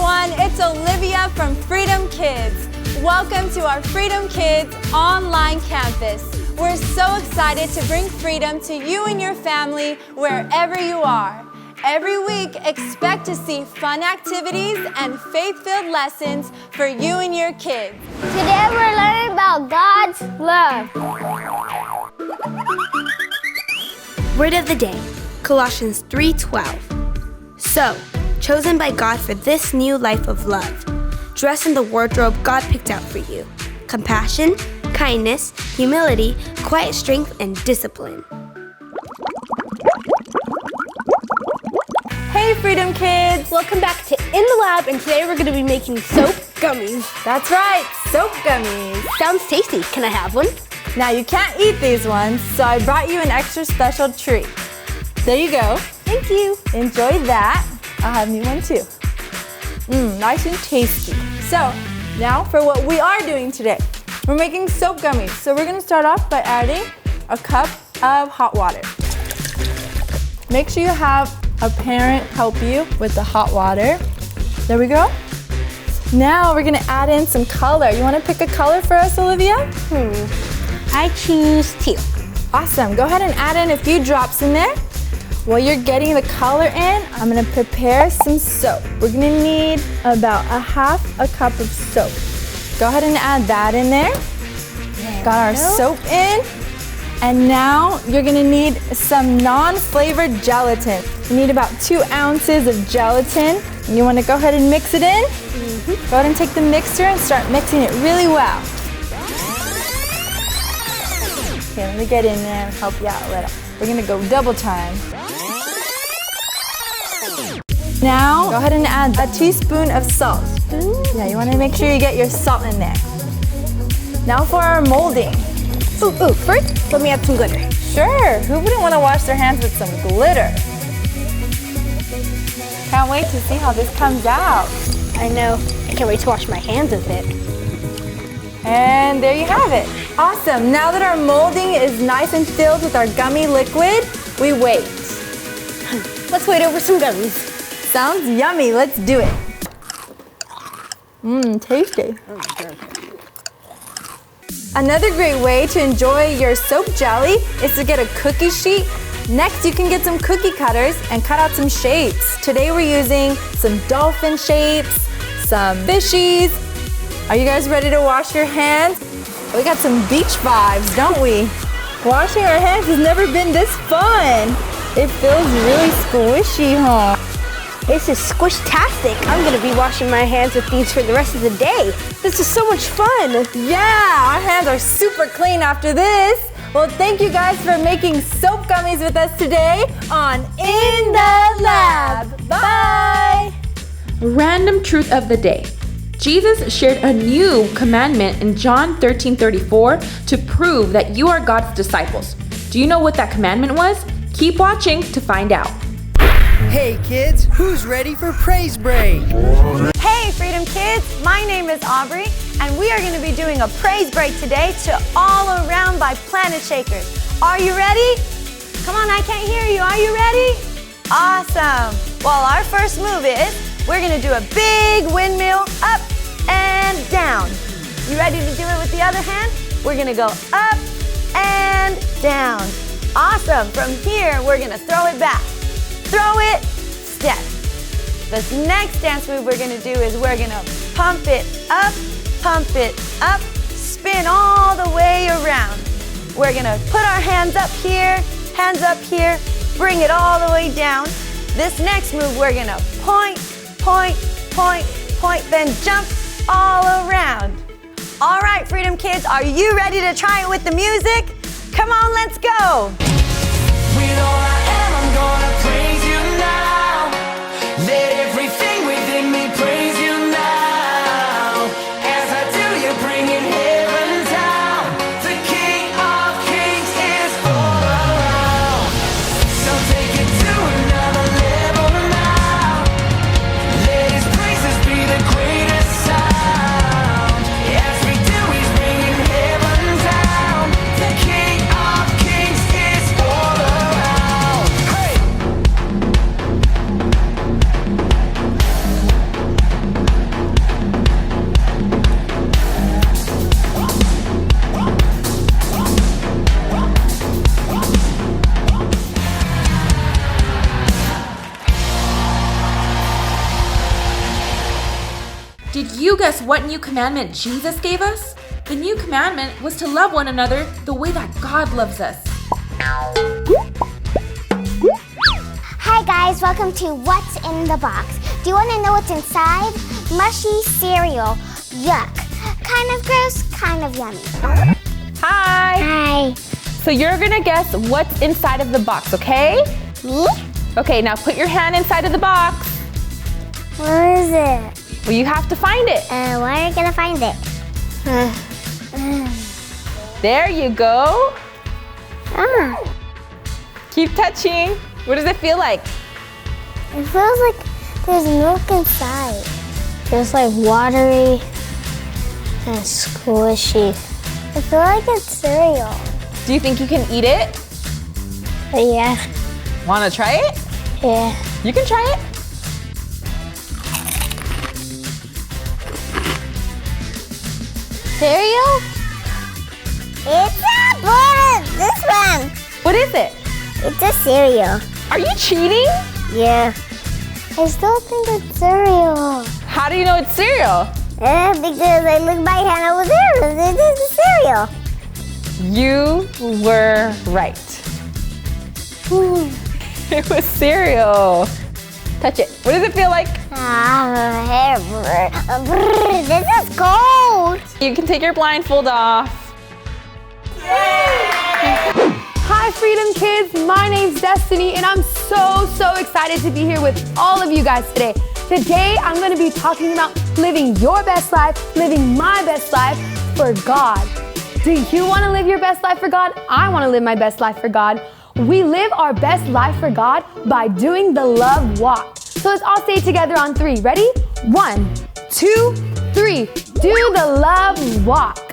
everyone, it's Olivia from Freedom Kids. Welcome to our Freedom Kids online campus. We're so excited to bring freedom to you and your family wherever you are. Every week, expect to see fun activities and faith-filled lessons for you and your kids. Today we're learning about God's love. Word of the day, Colossians 3:12. So, chosen by God for this new life of love. Dress in the wardrobe God picked out for you. Compassion, kindness, humility, quiet strength, and discipline. Hey, Freedom Kids! Welcome back to In the Lab, and today we're going to be making soap gummies. That's right, soap gummies. Sounds tasty. Can I have one? Now, you can't eat these ones, so I brought you an extra special treat. There you go. Thank you. Enjoy that. I'll have me one too. Nice and tasty. So, now for what we are doing today. We're making soap gummies. So we're gonna start off by adding a cup of hot water. Make sure you have a parent help you with the hot water. There we go. Now we're gonna add in some color. You wanna pick a color for us, Olivia? I choose teal. Awesome. Go ahead and add in a few drops in there. While you're getting the color in, I'm gonna prepare some soap. We're gonna need about a half a cup of soap. Go ahead and add that in there. Got our soap in. And now you're gonna need some non-flavored gelatin. You need about 2 ounces of gelatin. You wanna go ahead and mix it in. Go ahead and take the mixer and start mixing it really well. Okay, let me get in there and help you out a little. We're gonna go double time. Now, go ahead and add a teaspoon of salt. Yeah, you wanna make sure you get your salt in there. Now for our molding. First, let me add some glitter. Sure, who wouldn't wanna wash their hands with some glitter? Can't wait to see how this comes out. I know. I can't wait to wash my hands with it. And there you have it. Awesome, now that our molding is nice and filled with our gummy liquid, we wait. Let's wait over some gummies. Sounds yummy, let's do it. Tasty. Another great way to enjoy your soap jelly is to get a cookie sheet. Next, you can get some cookie cutters and cut out some shapes. Today we're using some dolphin shapes, some fishies. Are you guys ready to wash your hands? We got some beach vibes, don't we? Washing our hands has never been this fun. It feels really squishy, huh? This is squish-tastic. I'm going to be washing my hands with these for the rest of the day. This is so much fun. Yeah, our hands are super clean after this. Well, thank you guys for making soap gummies with us today on In the Lab. Bye. Random truth of the day. Jesus shared a new commandment in John 13:34 to prove that you are God's disciples. Do you know what that commandment was? Keep watching to find out. Hey kids, who's ready for Praise Break? Hey Freedom Kids, my name is Aubrey and we are going to be doing a praise break today to All Around by Planet Shakers. Are you ready? Come on, I can't hear you. Are you ready? Awesome. Well, our first move is we're going to do a big windmill up and down. You ready to do it with the other hand? We're going to go up and down. Awesome. From here, we're going to throw it back. Throw it, step. This next dance move we're gonna do is we're gonna pump it up, spin all the way around. We're gonna put our hands up here, bring it all the way down. This next move we're gonna point, then jump all around. All right, Freedom Kids, are you ready to try it with the music? Come on, let's go. With all I am, I'm gonna praise you now. Let everything within me praise you now. As I do, you're bringing heaven down. The King of Kings is all around. So take it to another level now. Let His praises be the greatest sound. As we do, He's bringing heaven down. The King of Kings is us what new commandment Jesus gave us? The new commandment was to love one another the way that God loves us. Hi guys, welcome to What's in the Box. Do you want to know what's inside? Mushy cereal. Yuck. Kind of gross, kind of yummy. Hi! Hi. So you're gonna guess what's inside of the box, okay? Me? Okay, now put your hand inside of the box. What is it? Well, you have to find it. Where are you gonna find it? There you go. Ah, Keep touching. What does it feel like? it feels like there's milk inside. It's like watery and squishy. I feel like it's cereal. Do you think you can eat it? Yeah. Wanna try it? Yeah. You can try it. Cereal? It's a bonus! This one! What is it? It's a cereal. Are you cheating? Yeah. I still think it's cereal. How do you know it's cereal? Because I looked my hand over there. This is the cereal. You were right. It was cereal. Touch it. What does it feel like? This is cold. You can take your blindfold off. Hi, Freedom Kids. My name's Destiny, and I'm so excited to be here with all of you guys today. Today, I'm going to be talking about living your best life, living my best life for God. Do you want to live your best life for God? I want to live my best life for God. We live our best life for God by doing the love walk. So let's all say it together on 3. Ready? 1, 2, 3. Do the love walk.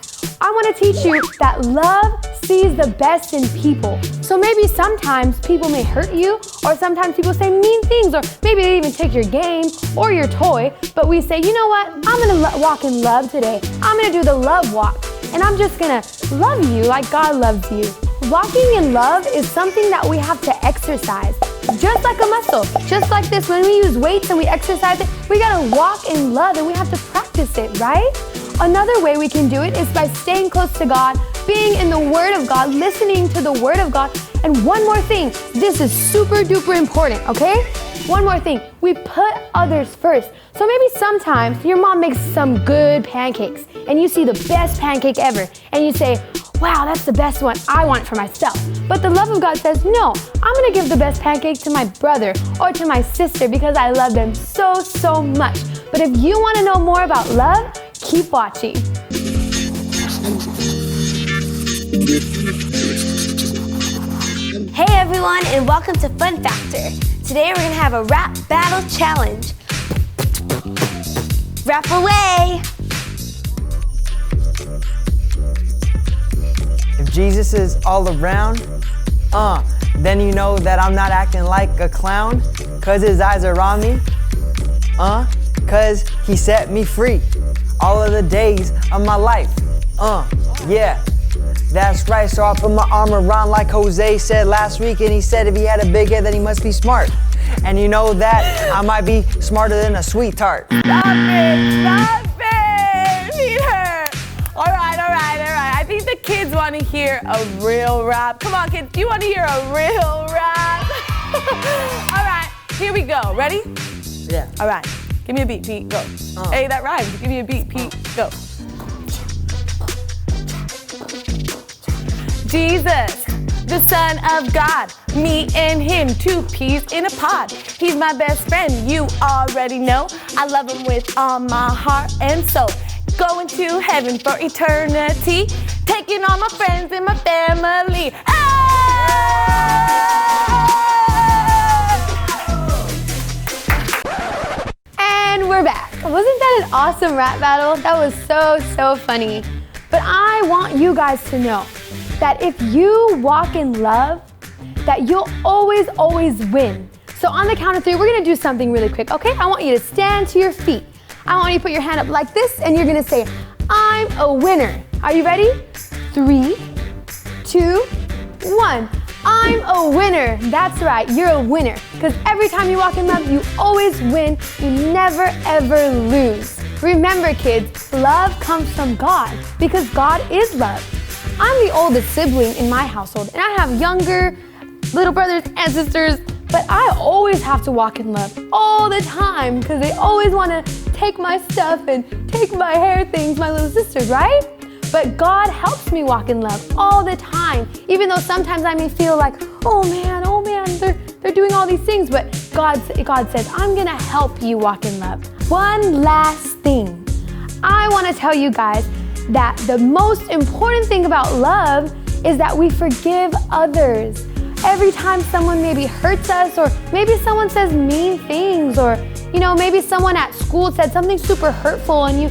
I want to teach you that love sees the best in people. So maybe sometimes people may hurt you, or sometimes people say mean things, or maybe they even take your game or your toy, but we say, you know what? I'm going to walk in love today. I'm going to do the love walk, and I'm just going to love you like God loves you. Walking in love is something that we have to exercise, just like a muscle. Just like this, when we use weights and we exercise it, we gotta walk in love and we have to practice it, right? Another way we can do it is by staying close to God, being in the Word of God, listening to the Word of God. And one more thing, this is super duper important, okay? One more thing, we put others first. So maybe sometimes your mom makes some good pancakes and you see the best pancake ever and you say, wow, that's the best one. I want it for myself. But the love of God says, no, I'm gonna give the best pancake to my brother or to my sister because I love them so much. But if you wanna know more about love, keep watching. Hey everyone, and welcome to Fun Factor. Today we're gonna have a rap battle challenge. Rap away! If Jesus is all around, then you know that I'm not acting like a clown, 'cause his eyes are on me, 'cause he set me free all of the days of my life, yeah. That's right, so I put my arm around like Jose said last week, and he said if he had a big head, then he must be smart. And you know that I might be smarter than a sweet tart. Stop it, Peter. All right. I think the kids want to hear a real rap. Come on, kids, do you want to hear a real rap? All right, here we go. Ready? Yeah. All right, give me a beat, Pete, go. Hey, that rhymes. Give me a beat, Pete, go. Jesus, the Son of God, me and him, 2 peas in a pod. He's my best friend, you already know. I love him with all my heart and soul. Going to heaven for eternity, taking all my friends and my family. And we're back. Wasn't that an awesome rap battle? That was so funny. But I want you guys to know that if you walk in love, that you'll always win. So on the count of 3, we're gonna do something really quick, okay? I want you to stand to your feet. I want you to put your hand up like this, and you're gonna say, I'm a winner. Are you ready? 3, 2, 1. I'm a winner. That's right, you're a winner. Because every time you walk in love, you always win. You never, ever lose. Remember, kids, love comes from God because God is love. I'm the oldest sibling in my household, and I have younger little brothers and sisters, but I always have to walk in love all the time because they always want to take my stuff and take my hair things, my little sisters, right? But God helps me walk in love all the time, even though sometimes I may feel like, oh man, they're doing all these things, but God says, I'm gonna help you walk in love. One last thing. I wanna tell you guys that the most important thing about love is that we forgive others. Every time someone maybe hurts us, or maybe someone says mean things, or maybe someone at school said something super hurtful, and you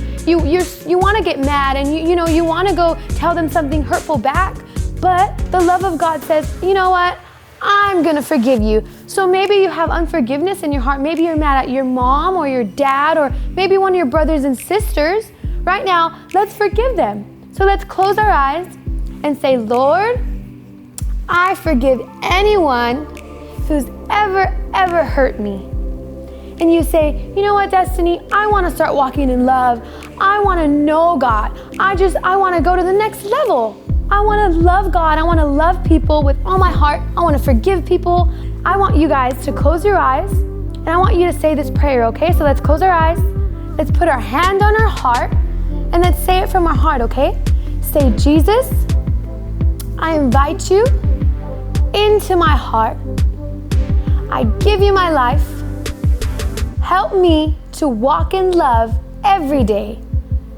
want to get mad, and you want to go tell them something hurtful back. But the love of God says, you know what? I'm gonna forgive you. So maybe you have unforgiveness in your heart. Maybe you're mad at your mom or your dad, or maybe one of your brothers and sisters. Right now, let's forgive them. So let's close our eyes and say, Lord, I forgive anyone who's ever hurt me. And you say, you know what, Destiny? I want to start walking in love. I want to know God. I want to go to the next level. I want to love God. I want to love people with all my heart. I want to forgive people. I want you guys to close your eyes, and I want you to say this prayer, okay? So let's close our eyes. Let's put our hand on our heart, and let's say it from our heart, okay? Say, Jesus, I invite you into my heart. I give you my life. Help me to walk in love every day.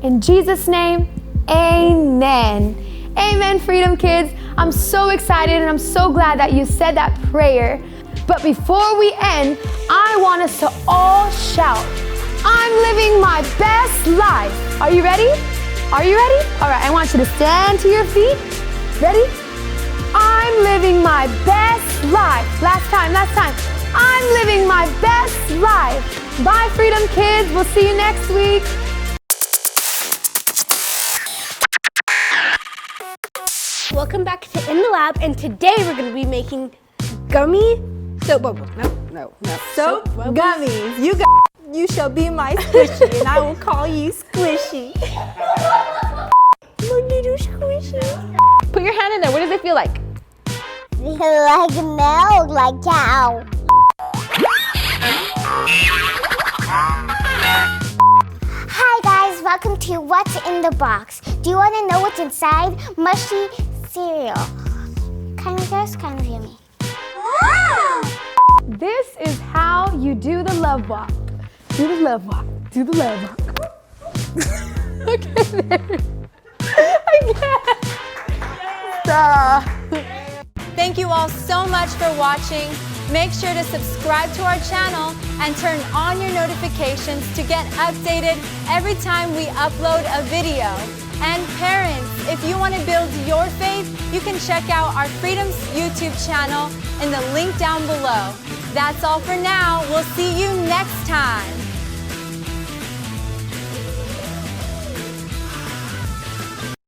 In Jesus' name, amen. Amen, Freedom Kids. I'm so excited and I'm so glad that you said that prayer. But before we end, I want us to all shout, I'm living my best life. Are you ready? Are you ready? All right, I want you to stand to your feet. Ready? I'm living my best life. Last time. I'm living my best life. Bye, Freedom Kids. We'll see you next week. Welcome back to In the Lab, and today we're going to be making gummy soap bubbles. No. Soap gummies. You shall be my squishy, and I will call you Squishy. My little squishy. Put your hand in there. What does it feel like? Like milk, like cow. Hi guys, welcome to What's in the Box. Do you want to know what's inside? Mushy cereal. Kind of gross, kind of yummy. This is how you do the love walk. Do the love walk. Do the love walk. Okay, there. I can't. Stop. Thank you all so much for watching. Make sure to subscribe to our channel and turn on your notifications to get updated every time we upload a video. And parents, if you want to build your faith, you can check out our Freedom's YouTube channel in the link down below. That's all for now. We'll see you next time.